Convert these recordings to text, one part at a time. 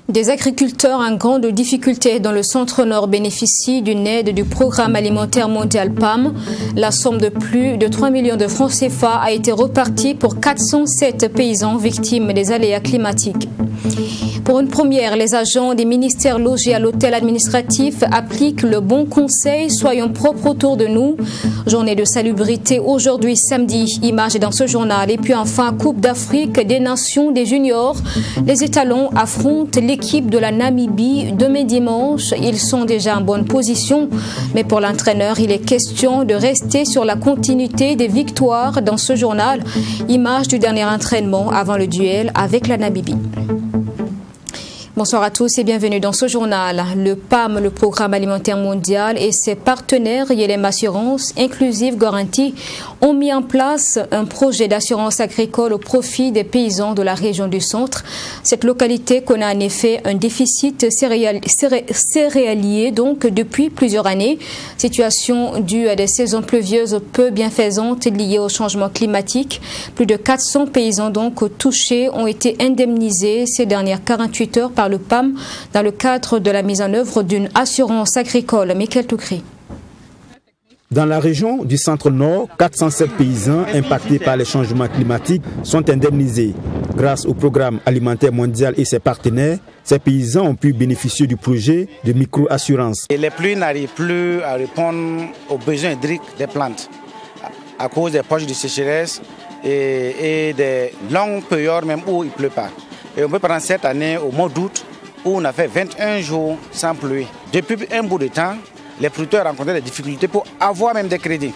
Des agriculteurs en grande difficulté dans le centre-nord bénéficient d'une aide du Programme alimentaire mondial PAM. La somme de plus de 3 millions de francs CFA a été repartie pour 407 paysans victimes des aléas climatiques. Pour une première, les agents des ministères logés à l'hôtel administratif appliquent le bon conseil « Soyons propres autour de nous ». Journée de salubrité aujourd'hui samedi, images dans ce journal. Et puis enfin, Coupe d'Afrique des Nations des juniors. Les étalons affrontent l'équipe de la Namibie demain dimanche. Ils sont déjà en bonne position. Mais pour l'entraîneur, il est question de rester sur la continuité des victoires dans ce journal. Image du dernier entraînement avant le duel avec la Namibie. Bonsoir à tous et bienvenue dans ce journal. Le PAM, le Programme alimentaire mondial et ses partenaires YLM Assurance Inclusive Garantie ont mis en place un projet d'assurance agricole au profit des paysans de la région du centre. Cette localité connaît en effet un déficit céréalier donc depuis plusieurs années. Situation due à des saisons pluvieuses peu bienfaisantes liées au changement climatique. Plus de 400 paysans donc touchés ont été indemnisés ces dernières 48 heures par le PAM dans le cadre de la mise en œuvre d'une assurance agricole. Michael Toukri. Dans la région du centre-nord, 407 paysans impactés par les changements climatiques sont indemnisés. Grâce au Programme alimentaire mondial et ses partenaires, ces paysans ont pu bénéficier du projet de micro-assurance. Les pluies n'arrivent plus à répondre aux besoins hydriques des plantes à cause des poches de sécheresse et des longues périodes même où il ne pleut pas. Et on peut prendre cette année au mois d'août où on a fait 21 jours sans pluie. Depuis un bout de temps, les producteurs rencontraient des difficultés pour avoir même des crédits.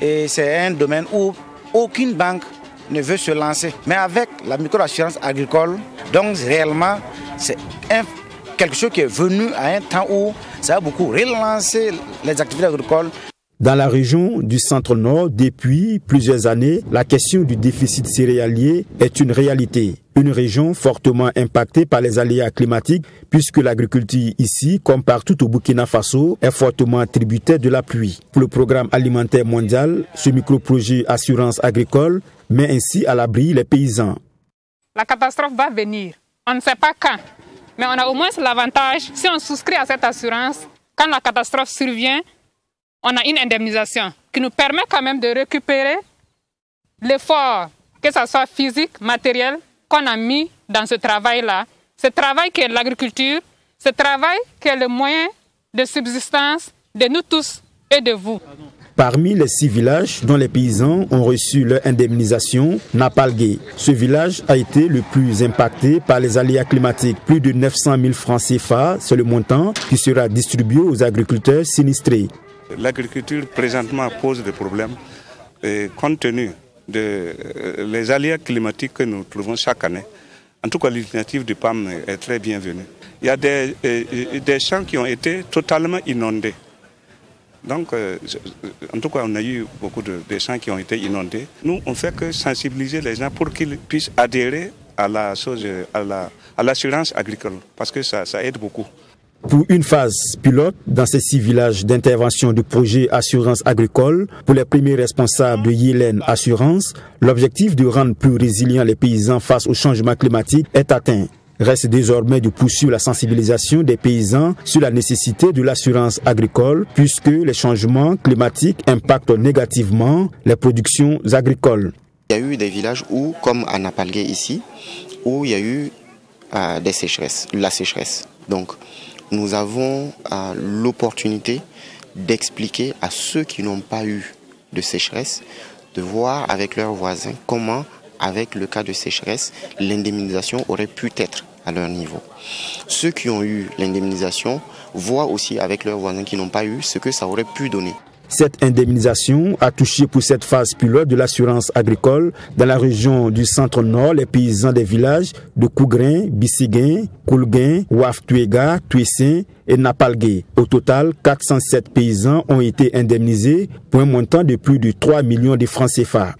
Et c'est un domaine où aucune banque ne veut se lancer. Mais avec la micro-assurance agricole, donc réellement, c'est quelque chose qui est venu à un temps où ça a beaucoup relancé les activités agricoles. Dans la région du centre-nord, depuis plusieurs années, la question du déficit céréalier est une réalité. Une région fortement impactée par les aléas climatiques, puisque l'agriculture ici, comme partout au Burkina Faso, est fortement tributaire de la pluie. Pour le Programme alimentaire mondial, ce micro-projet assurance agricole met ainsi à l'abri les paysans. La catastrophe va venir. On ne sait pas quand, mais on a au moins l'avantage, si on souscrit à cette assurance, quand la catastrophe survient, on a une indemnisation qui nous permet quand même de récupérer l'effort, que ce soit physique, matériel, qu'on a mis dans ce travail-là. Ce travail qui est l'agriculture, ce travail qui est le moyen de subsistance de nous tous et de vous. Parmi les 6 villages dont les paysans ont reçu leur indemnisation, Napalgué. Ce village a été le plus impacté par les aléas climatiques. Plus de 900 000 francs CFA, c'est le montant qui sera distribué aux agriculteurs sinistrés. L'agriculture présentement pose des problèmes compte tenu des aléas climatiques que nous trouvons chaque année. En tout cas, l'initiative du PAM est très bienvenue. Il y a des champs qui ont été totalement inondés. Donc, en tout cas, on a eu beaucoup de champs qui ont été inondés. Nous, on ne fait que sensibiliser les gens pour qu'ils puissent adhérer à l'assurance agricole, parce que ça aide beaucoup. Pour une phase pilote dans ces 6 villages d'intervention du projet Assurance agricole, pour les premiers responsables de YLM Assurance, l'objectif de rendre plus résilients les paysans face au changement climatique est atteint. Reste désormais de poursuivre la sensibilisation des paysans sur la nécessité de l'assurance agricole, puisque les changements climatiques impactent négativement les productions agricoles. Il y a eu des villages où, comme à Napalgué ici, où il y a eu la sécheresse. Donc, nous avons l'opportunité d'expliquer à ceux qui n'ont pas eu de sécheresse, de voir avec leurs voisins comment, avec le cas de sécheresse, l'indemnisation aurait pu être à leur niveau. Ceux qui ont eu l'indemnisation voient aussi avec leurs voisins qui n'ont pas eu ce que ça aurait pu donner. Cette indemnisation a touché pour cette phase pilote de l'assurance agricole dans la région du centre-nord les paysans des villages de Kougrin, Bissiguin, Koulguin, Ouaf-Tuega, Tuessin et Napalgué. Au total, 407 paysans ont été indemnisés pour un montant de plus de 3 millions de francs CFA.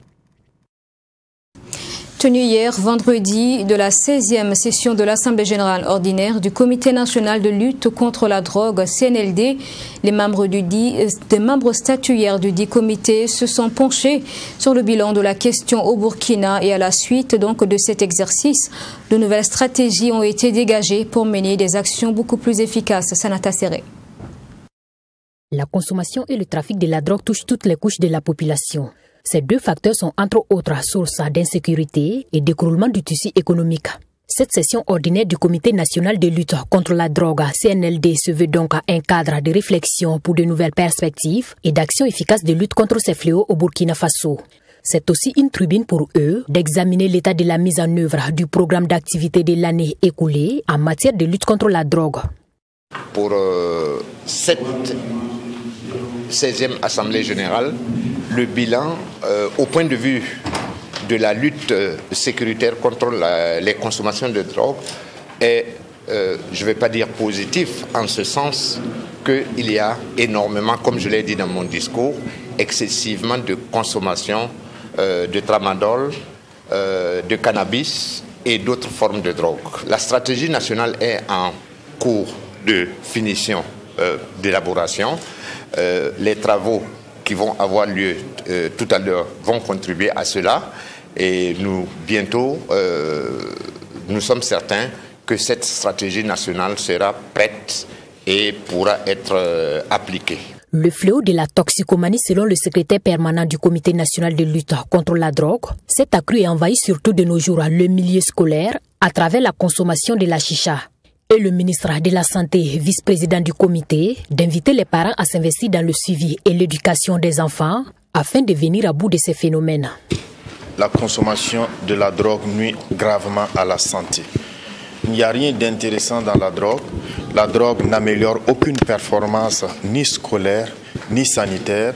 Tenue hier, vendredi, de la 16e session de l'Assemblée générale ordinaire du Comité national de lutte contre la drogue, CNLD, les membres statuaires du dit comité se sont penchés sur le bilan de la question au Burkina et à la suite donc de cet exercice, de nouvelles stratégies ont été dégagées pour mener des actions beaucoup plus efficaces. Sanata Serré. La consommation et le trafic de la drogue touchent toutes les couches de la population. Ces deux facteurs sont entre autres sources d'insécurité et d'écroulement du tissu économique. Cette session ordinaire du Comité national de lutte contre la drogue, CNLD, se veut donc un cadre de réflexion pour de nouvelles perspectives et d'action efficace de lutte contre ces fléaux au Burkina Faso. C'est aussi une tribune pour eux d'examiner l'état de la mise en œuvre du programme d'activité de l'année écoulée en matière de lutte contre la drogue. Pour cette 16e Assemblée générale, le bilan au point de vue de la lutte sécuritaire contre les consommations de drogue est, je ne vais pas dire positif, en ce sens qu'il y a énormément, comme je l'ai dit dans mon discours, excessivement de consommation de tramadol, de cannabis et d'autres formes de drogue. La stratégie nationale est en cours de finition, d'élaboration. Les travaux qui vont avoir lieu tout à l'heure vont contribuer à cela et bientôt nous sommes certains que cette stratégie nationale sera prête et pourra être appliquée. Le fléau de la toxicomanie, selon le secrétaire permanent du Comité national de lutte contre la drogue, s'est accru et envahi surtout de nos jours le milieu scolaire à travers la consommation de la chicha. Et le ministre de la Santé, vice-président du comité, d'inviter les parents à s'investir dans le suivi et l'éducation des enfants afin de venir à bout de ces phénomènes. La consommation de la drogue nuit gravement à la santé. Il n'y a rien d'intéressant dans la drogue. La drogue n'améliore aucune performance ni scolaire ni sanitaire.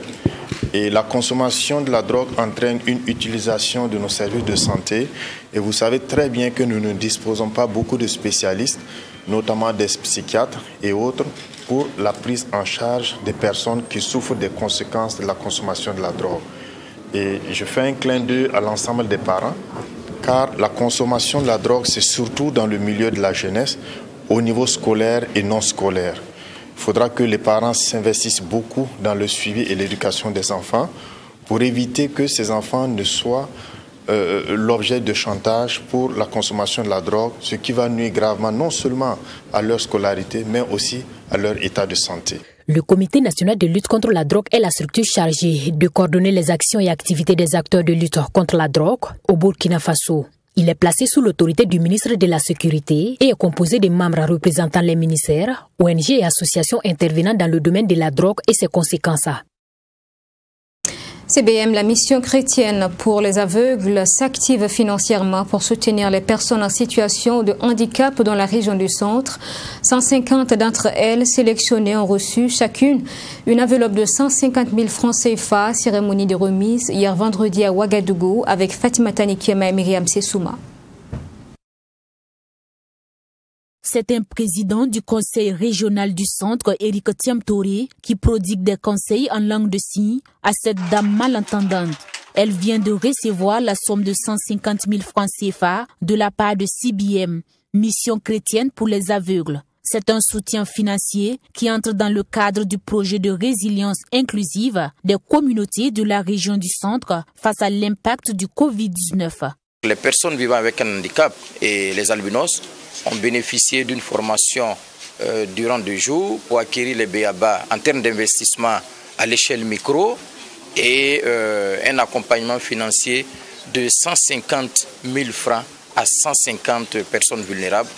Et la consommation de la drogue entraîne une utilisation de nos services de santé. Et vous savez très bien que nous ne disposons pas beaucoup de spécialistes, notamment des psychiatres et autres, pour la prise en charge des personnes qui souffrent des conséquences de la consommation de la drogue. Et je fais un clin d'œil à l'ensemble des parents, car la consommation de la drogue, c'est surtout dans le milieu de la jeunesse, au niveau scolaire et non scolaire. Il faudra que les parents s'investissent beaucoup dans le suivi et l'éducation des enfants pour éviter que ces enfants ne soient l'objet de chantage pour la consommation de la drogue, ce qui va nuire gravement non seulement à leur scolarité, mais aussi à leur état de santé. Le Comité national de lutte contre la drogue est la structure chargée de coordonner les actions et activités des acteurs de lutte contre la drogue au Burkina Faso. Il est placé sous l'autorité du ministre de la Sécurité et est composé de membres représentant les ministères, ONG et associations intervenant dans le domaine de la drogue et ses conséquences. CBM, la mission chrétienne pour les aveugles, s'active financièrement pour soutenir les personnes en situation de handicap dans la région du centre. 150 d'entre elles sélectionnées ont reçu chacune une enveloppe de 150 000 francs CFA, cérémonie de remise hier vendredi à Ouagadougou avec Fatima Tanikiema et Myriam Sessouma. C'est un président du conseil régional du centre, Eric Tiamtori, qui prodigue des conseils en langue de signes à cette dame malentendante. Elle vient de recevoir la somme de 150 000 francs CFA de la part de CBM, Mission chrétienne pour les aveugles. C'est un soutien financier qui entre dans le cadre du projet de résilience inclusive des communautés de la région du centre face à l'impact du Covid-19. Les personnes vivant avec un handicap et les albinos ont bénéficié d'une formation durant 2 jours pour acquérir les BABA en termes d'investissement à l'échelle micro et un accompagnement financier de 150 000 francs à 150 personnes vulnérables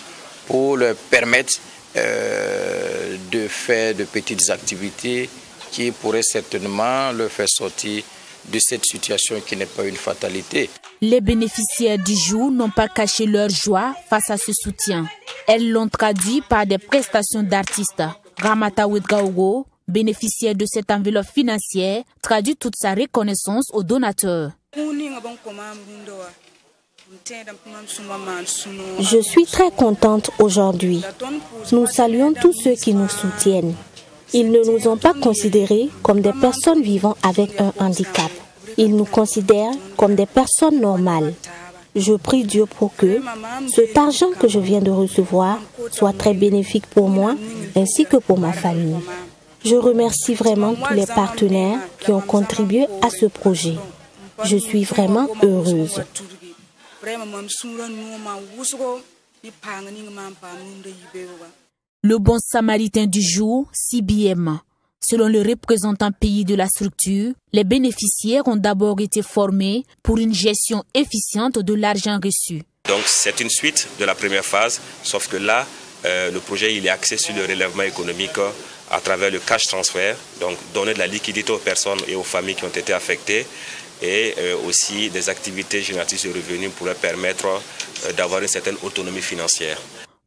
pour leur permettre de faire de petites activités qui pourraient certainement leur faire sortir de cette situation qui n'est pas une fatalité. Les bénéficiaires du jour n'ont pas caché leur joie face à ce soutien. Elles l'ont traduit par des prestations d'artistes. Ramata Ouedraogo, bénéficiaire de cette enveloppe financière, traduit toute sa reconnaissance aux donateurs. Je suis très contente aujourd'hui. Nous saluons tous ceux qui nous soutiennent. Ils ne nous ont pas considérés comme des personnes vivant avec un handicap. Ils nous considèrent comme des personnes normales. Je prie Dieu pour que cet argent que je viens de recevoir soit très bénéfique pour moi ainsi que pour ma famille. Je remercie vraiment tous les partenaires qui ont contribué à ce projet. Je suis vraiment heureuse. Le bon samaritain du jour, CBM. Selon le représentant pays de la structure, les bénéficiaires ont d'abord été formés pour une gestion efficiente de l'argent reçu. Donc c'est une suite de la première phase, sauf que là, le projet il est axé sur le relèvement économique à travers le cash transfert, donc donner de la liquidité aux personnes et aux familles qui ont été affectées, et aussi des activités génératrices de revenus pour leur permettre d'avoir une certaine autonomie financière.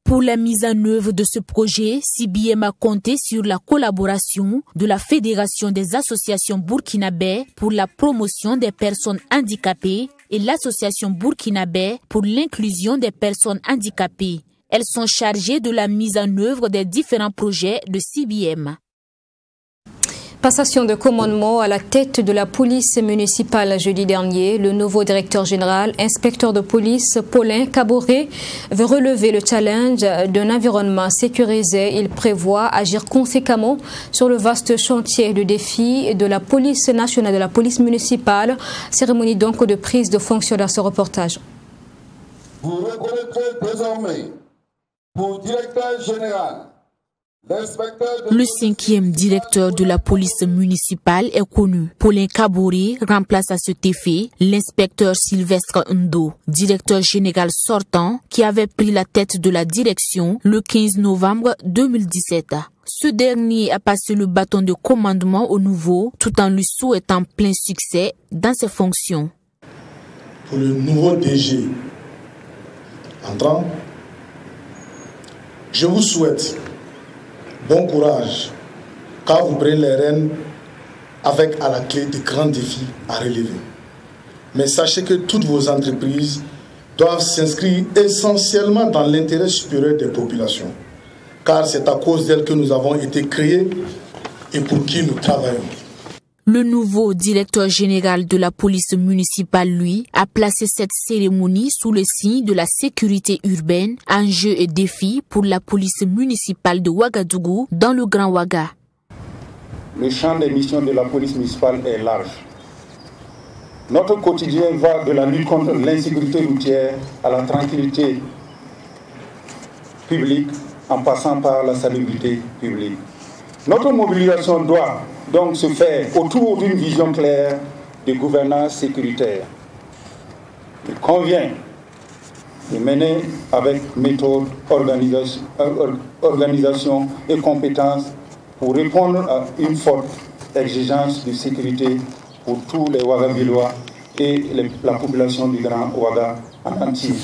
Pour la mise en œuvre de ce projet, CBM a compté sur la collaboration de la Fédération des associations burkinabè pour la promotion des personnes handicapées et l'Association burkinabè pour l'inclusion des personnes handicapées. Elles sont chargées de la mise en œuvre des différents projets de CBM. Passation de commandement à la tête de la police municipale jeudi dernier. Le nouveau directeur général, inspecteur de police Paulin Kaboré, veut relever le challenge d'un environnement sécurisé. Il prévoit agir conséquemment sur le vaste chantier de défi de la police nationale, de la police municipale. Cérémonie donc de prise de fonction dans ce reportage. Vous reconnaîtrez désormais pour directeur général le 5e directeur de la police municipale est connu. Paulin Kaboré remplace à cet effet l'inspecteur Sylvestre Ndo, directeur général sortant, qui avait pris la tête de la direction le 15 novembre 2017. Ce dernier a passé le bâton de commandement au nouveau, tout en lui souhaitant plein succès dans ses fonctions. Pour le nouveau DG entrant, je vous souhaite bon courage, car vous prenez les rênes avec à la clé de grands défis à relever. Mais sachez que toutes vos entreprises doivent s'inscrire essentiellement dans l'intérêt supérieur des populations, car c'est à cause d'elles que nous avons été créés et pour qui nous travaillons. Le nouveau directeur général de la police municipale, lui, a placé cette cérémonie sous le signe de la sécurité urbaine, enjeux et défis pour la police municipale de Ouagadougou dans le Grand Ouaga. Le champ des missions de la police municipale est large. Notre quotidien va de la lutte contre l'insécurité routière à la tranquillité publique en passant par la salubrité publique. Notre mobilisation doit donc se faire autour d'une vision claire de gouvernance sécuritaire. Il convient de mener avec méthode, organisation et compétence pour répondre à une forte exigence de sécurité pour tous les Ouagavillois et la population du Grand Ouaga en entier.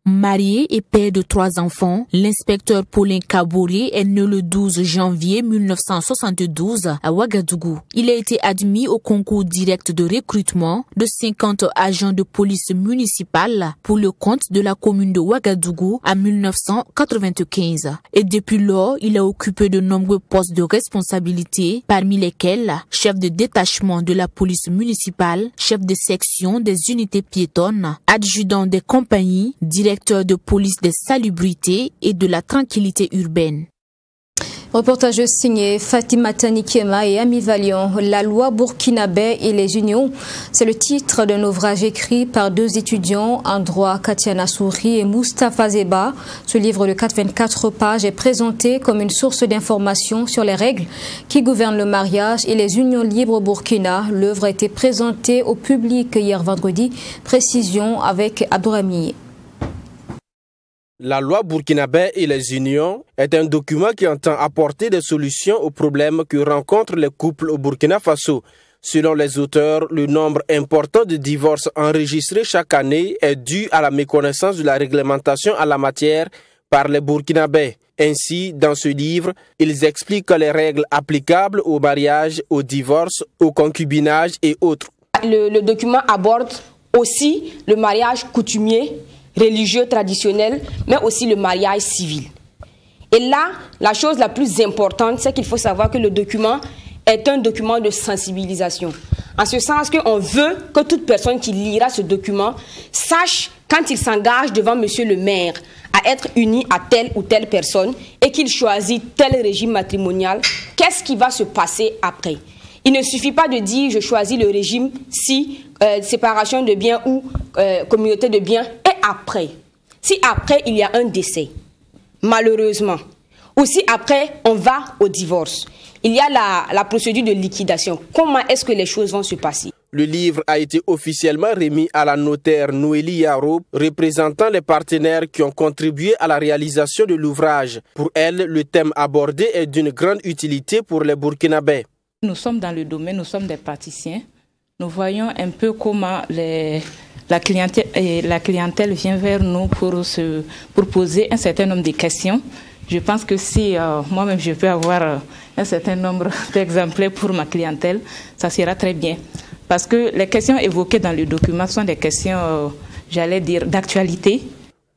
Marié et père de 3 enfants, l'inspecteur Paulin Kaboré est né le 12 janvier 1972 à Ouagadougou. Il a été admis au concours direct de recrutement de 50 agents de police municipale pour le compte de la commune de Ouagadougou en 1995. Et depuis lors, il a occupé de nombreux postes de responsabilité, parmi lesquels chef de détachement de la police municipale, chef de section des unités piétonnes, adjudant des compagnies, directeur de police des salubrités et de la tranquillité urbaine. Reportage signé Fatima Tanikema et Ami Valion, la loi burkinabè et les unions. C'est le titre d'un ouvrage écrit par 2 étudiants en droit, Katiana Souri et Moustapha Zeba. Ce livre de 424 pages est présenté comme une source d'information sur les règles qui gouvernent le mariage et les unions libres au Burkina. L'œuvre a été présentée au public hier vendredi. Précision avec Abdourami. La loi burkinabè et les unions est un document qui entend apporter des solutions aux problèmes que rencontrent les couples au Burkina Faso. Selon les auteurs, le nombre important de divorces enregistrés chaque année est dû à la méconnaissance de la réglementation en la matière par les Burkinabè. Ainsi, dans ce livre, ils expliquent les règles applicables au mariage, au divorce, au concubinage et autres. Le document aborde aussi le mariage coutumier, religieux, traditionnel, mais aussi le mariage civil. Et là, la chose la plus importante, c'est qu'il faut savoir que le document est un document de sensibilisation. En ce sens qu'on veut que toute personne qui lira ce document sache, quand il s'engage devant monsieur le maire à être uni à telle ou telle personne et qu'il choisit tel régime matrimonial, qu'est-ce qui va se passer après? Il ne suffit pas de dire je choisis le régime si séparation de biens ou communauté de biens et après. Si après il y a un décès, malheureusement, ou si après on va au divorce, il y a la procédure de liquidation. Comment est-ce que les choses vont se passer? Le livre a été officiellement remis à la notaire Noélie Yaro, représentant les partenaires qui ont contribué à la réalisation de l'ouvrage. Pour elle, le thème abordé est d'une grande utilité pour les Burkinabés. Nous sommes dans le domaine, nous sommes des praticiens. Nous voyons un peu comment la clientèle vient vers nous pour poser un certain nombre de questions. Je pense que si moi-même je peux avoir un certain nombre d'exemplaires pour ma clientèle, ça sera très bien. Parce que les questions évoquées dans le document sont des questions, j'allais dire, d'actualité.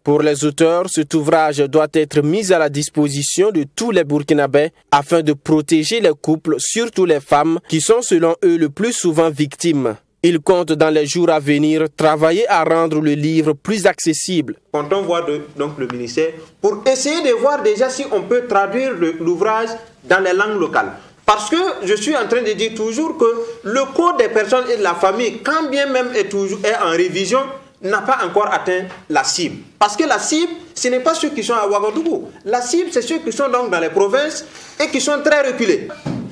Pour les auteurs, cet ouvrage doit être mis à la disposition de tous les Burkinabés afin de protéger les couples, surtout les femmes, qui sont selon eux le plus souvent victimes. Ils comptent dans les jours à venir travailler à rendre le livre plus accessible. On voit donc le ministère pour essayer de voir déjà si on peut traduire l'ouvrage dans les langues locales. Parce que je suis en train de dire toujours que le code des personnes et de la famille, quand bien même est en révision, n'a pas encore atteint la cible. Parce que la cible, ce n'est pas ceux qui sont à Ouagadougou. La cible, c'est ceux qui sont donc dans les provinces et qui sont très reculés.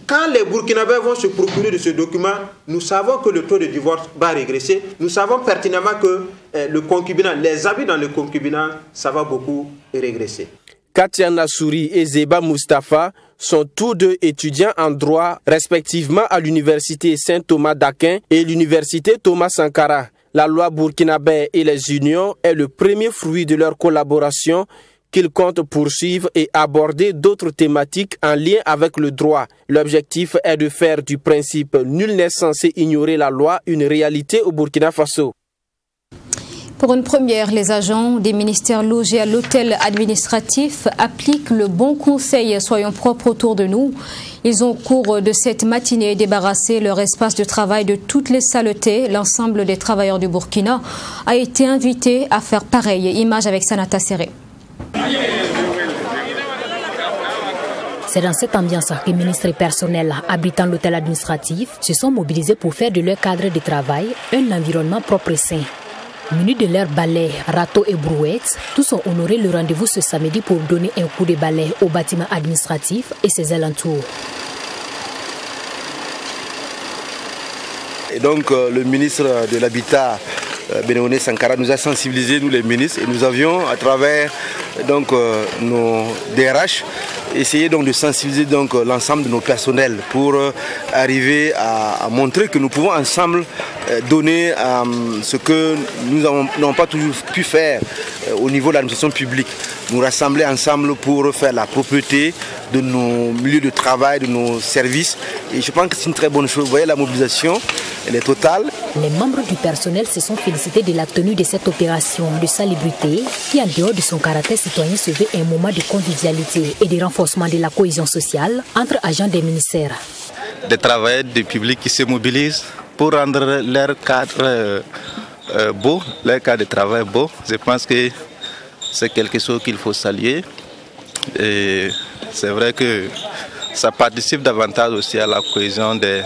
Quand les Burkinabés vont se procurer de ce document, nous savons que le taux de divorce va régresser. Nous savons pertinemment que le concubinat, les abus dans le concubinat, ça va beaucoup régresser. Katia Nassouri et Zeba Mustafa sont tous deux étudiants en droit, respectivement à l'université Saint-Thomas d'Aquin et l'université Thomas Sankara. La loi burkinabé et les unions est le premier fruit de leur collaboration qu'ils comptent poursuivre et aborder d'autres thématiques en lien avec le droit. L'objectif est de faire du principe « nul n'est censé ignorer la loi » une réalité au Burkina Faso. Pour une première, les agents des ministères logés à l'hôtel administratif appliquent le bon conseil « Soyons propres autour de nous ». Ils ont au cours de cette matinée débarrassé leur espace de travail de toutes les saletés. L'ensemble des travailleurs du Burkina a été invité à faire pareil. Image avec Sanata Serré. C'est dans cette ambiance que les ministres et personnels habitant l'hôtel administratif se sont mobilisés pour faire de leur cadre de travail un environnement propre et sain. Munis de leurs balais, râteaux et brouettes, tous ont honoré le rendez-vous ce samedi pour donner un coup de balai au bâtiment administratif et ses alentours. Et donc le ministre de l'Habitat, Bénéoné Sankara, nous a sensibilisés, nous les ministres, et nous avions à travers nos DRH essayé donc de sensibiliser donc l'ensemble de nos personnels pour arriver à montrer que nous pouvons ensemble donner ce que nous n'avons pas toujours pu faire au niveau de l'administration publique. Nous rassembler ensemble pour faire la propreté de nos milieux de travail, de nos services. Et je pense que c'est une très bonne chose. Vous voyez, la mobilisation, elle est totale. Les membres du personnel se sont félicités de la tenue de cette opération de salubrité qui, en dehors de son caractère citoyen, se veut un moment de convivialité et de renforcement de la cohésion sociale entre agents des ministères. Des travailleurs du public qui se mobilisent pour rendre leur cadre beau, leur cadre de travail beau. Je pense que c'est quelque chose qu'il faut saluer. Et c'est vrai que ça participe davantage aussi à la cohésion des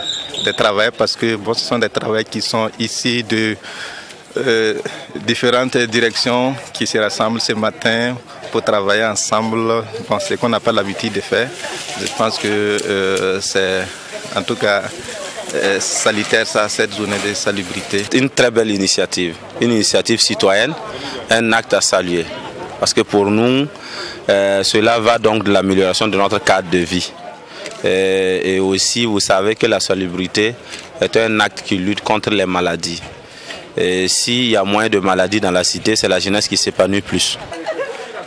travailleurs parce que bon, ce sont des travailleurs qui sont ici de différentes directions qui se rassemblent ce matin pour travailler ensemble. Bon, c'est ce qu'on n'a pas l'habitude de faire. Je pense que c'est en tout cas salutaire ça, cette journée de salubrité. Une très belle initiative, une initiative citoyenne, un acte à saluer. Parce que pour nous, cela va donc de l'amélioration de notre cadre de vie. Et aussi, vous savez que la salubrité est un acte qui lutte contre les maladies. Et s'il y a moins de maladies dans la cité, c'est la jeunesse qui s'épanouit plus.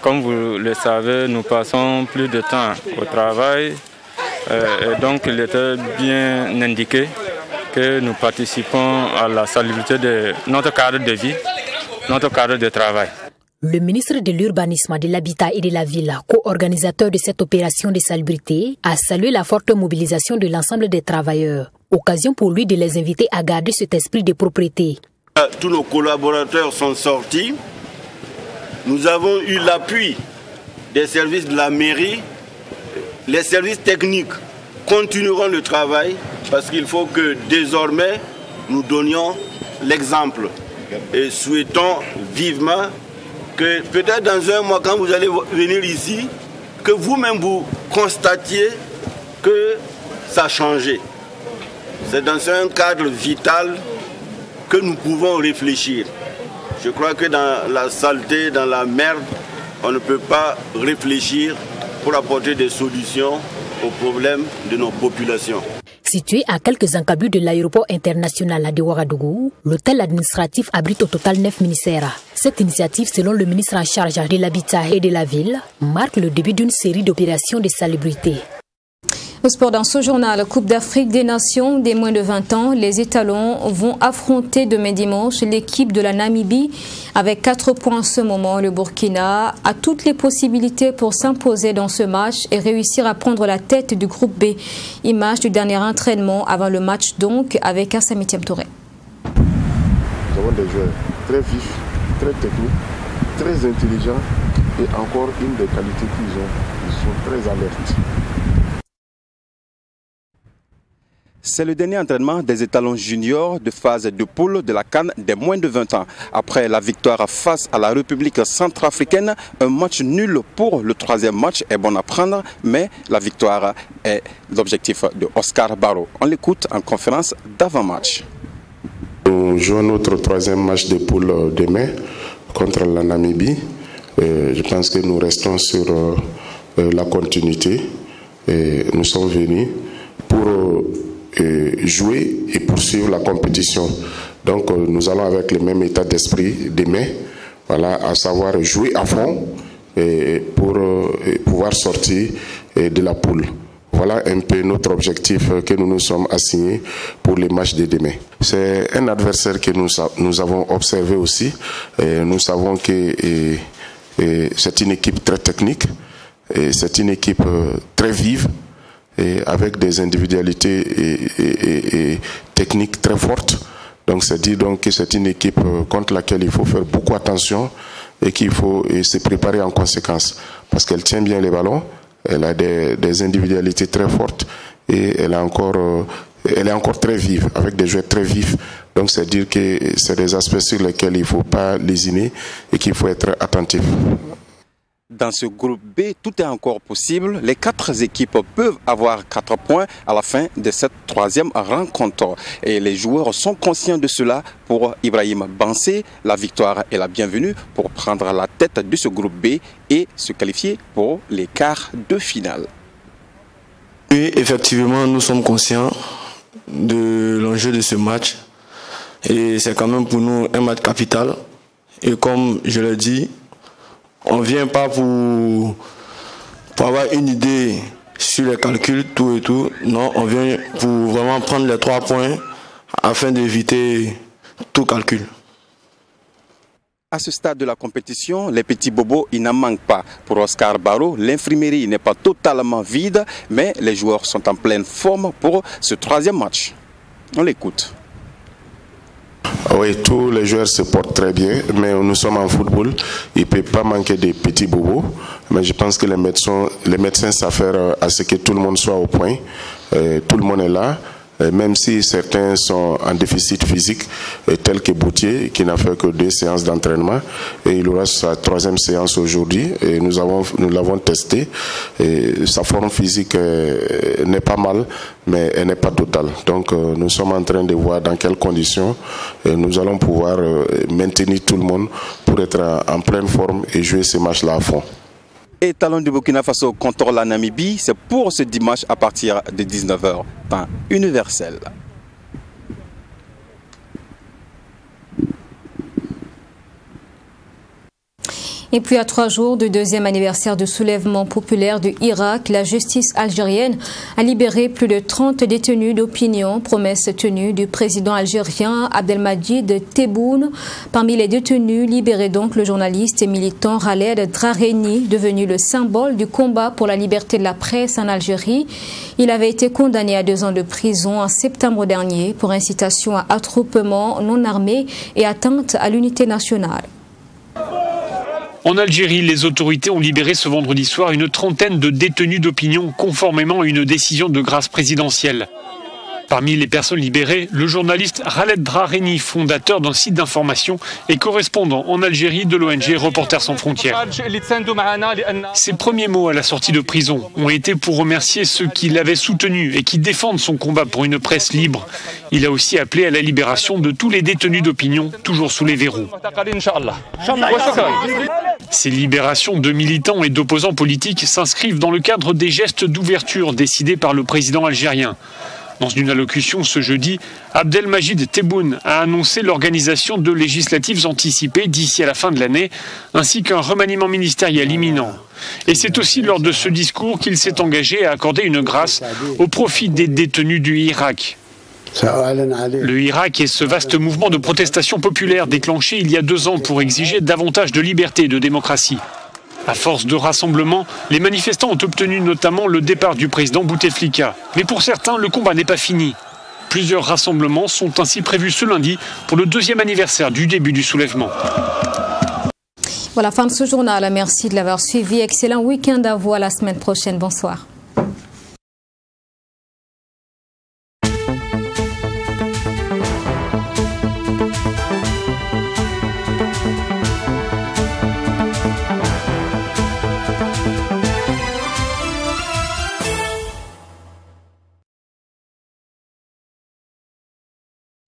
Comme vous le savez, nous passons plus de temps au travail et donc il était bien indiqué que nous participons à la salubrité de notre cadre de vie, notre cadre de travail. Le ministre de l'Urbanisme, de l'Habitat et de la Ville, co-organisateur de cette opération de salubrité, a salué la forte mobilisation de l'ensemble des travailleurs. Occasion pour lui de les inviter à garder cet esprit de propriété. Tous nos collaborateurs sont sortis. Nous avons eu l'appui des services de la mairie. Les services techniques continueront le travail parce qu'il faut que désormais nous donnions l'exemple. Et souhaitons vivement que peut-être dans un mois, quand vous allez venir ici, que vous-même vous constatiez que ça a changé. C'est dans un cadre vital que nous pouvons réfléchir. Je crois que dans la saleté, dans la merde, on ne peut pas réfléchir pour apporter des solutions aux problèmes de nos populations. Situé à quelques encablures de l'aéroport international de Ouagadougou, l'hôtel administratif abrite au total 9 ministères. Cette initiative, selon le ministre en charge de l'Habitat et de la Ville, marque le début d'une série d'opérations de salubrité. Au sport, dans ce journal, Coupe d'Afrique des Nations des moins de 20 ans, les étalons vont affronter demain dimanche l'équipe de la Namibie avec 4 points en ce moment. Le Burkina a toutes les possibilités pour s'imposer dans ce match et réussir à prendre la tête du groupe B. Image du dernier entraînement avant le match donc avec Assami Touré. Nous avons des joueurs très vifs, très techniques, très intelligents et encore une des qualités qu'ils ont, ils sont très alertes. C'est le dernier entraînement des étalons juniors de phase de poule de la CAN des moins de 20 ans. Après la victoire face à la République centrafricaine, un match nul pour le troisième match est bon à prendre, mais la victoire est l'objectif de Oscar Barrow. On l'écoute en conférence d'avant-match. Nous jouons notre troisième match de poule demain contre la Namibie. Je pense que nous restons sur la continuité. Nous sommes venus pour jouer et poursuivre la compétition. Donc nous allons avec le même état d'esprit demain, voilà, à savoir jouer à fond pour pouvoir sortir de la poule. Voilà un peu notre objectif que nous nous sommes assignés pour les matchs de demain. C'est un adversaire que nous avons observé aussi. Nous savons que c'est une équipe très technique, c'est une équipe très vive, et avec des individualités et techniques très fortes. Donc c'est dire donc que c'est une équipe contre laquelle il faut faire beaucoup attention et qu'il faut se préparer en conséquence. Parce qu'elle tient bien les ballons, elle a des individualités très fortes et elle est encore très vive, avec des joueurs très vifs. Donc c'est dire que c'est des aspects sur lesquels il ne faut pas lésiner et qu'il faut être attentif. Dans ce groupe B, tout est encore possible. Les 4 équipes peuvent avoir 4 points à la fin de cette troisième rencontre. Et les joueurs sont conscients de cela. Pour Ibrahim Bansé, la victoire est la bienvenue pour prendre la tête de ce groupe B et se qualifier pour les quarts de finale. Oui, effectivement, nous sommes conscients de l'enjeu de ce match. Et c'est quand même pour nous un match capital. Et comme je l'ai dit, on ne vient pas pour avoir une idée sur les calculs, tout et tout. Non, on vient pour vraiment prendre les 3 points afin d'éviter tout calcul. À ce stade de la compétition, les petits bobos, il n'en manque pas. Pour Oscar Barrow, l'infirmerie n'est pas totalement vide, mais les joueurs sont en pleine forme pour ce troisième match. On l'écoute. Oui, tous les joueurs se portent très bien, mais nous sommes en football. Il ne peut pas manquer des petits bobos. Mais je pense que les médecins savent faire à ce que tout le monde soit au point. Tout le monde est là. Même si certains sont en déficit physique, tel que Boutier, qui n'a fait que 2 séances d'entraînement, et il aura sa 3e séance aujourd'hui, et nous l'avons testé, et sa forme physique n'est pas mal, mais elle n'est pas totale. Donc nous sommes en train de voir dans quelles conditions nous allons pouvoir maintenir tout le monde pour être en pleine forme et jouer ces matchs-là à fond. Étalon du Burkina Faso contre la Namibie, c'est pour ce dimanche à partir de 19h, temps universel. Et puis à 3 jours du deuxième anniversaire du soulèvement populaire du Irak, la justice algérienne a libéré plus de 30 détenus d'opinion, promesse tenue du président algérien Abdelmadjid Tebboune. Parmi les détenus libérés donc le journaliste et militant Khaled Draheni, devenu le symbole du combat pour la liberté de la presse en Algérie. Il avait été condamné à 2 ans de prison en septembre dernier pour incitation à attroupement non armé et atteinte à l'unité nationale. En Algérie, les autorités ont libéré ce vendredi soir une 30aine de détenus d'opinion conformément à une décision de grâce présidentielle. Parmi les personnes libérées, le journaliste Khaled Draheni, fondateur d'un site d'information et correspondant en Algérie de l'ONG Reporters sans frontières. Ses premiers mots à la sortie de prison ont été pour remercier ceux qui l'avaient soutenu et qui défendent son combat pour une presse libre. Il a aussi appelé à la libération de tous les détenus d'opinion, toujours sous les verrous. Ces libérations de militants et d'opposants politiques s'inscrivent dans le cadre des gestes d'ouverture décidés par le président algérien. Dans une allocution ce jeudi, Abdelmadjid Tebboune a annoncé l'organisation de législatives anticipées d'ici à la fin de l'année, ainsi qu'un remaniement ministériel imminent. Et c'est aussi lors de ce discours qu'il s'est engagé à accorder une grâce au profit des détenus du Irak. Le Irak est ce vaste mouvement de protestation populaire déclenché il y a 2 ans pour exiger davantage de liberté et de démocratie. À force de rassemblements, les manifestants ont obtenu notamment le départ du président Bouteflika. Mais pour certains, le combat n'est pas fini. Plusieurs rassemblements sont ainsi prévus ce lundi pour le 2e anniversaire du début du soulèvement. Voilà, fin de ce journal. Merci de l'avoir suivi. Excellent week-end à vous. À la semaine prochaine. Bonsoir.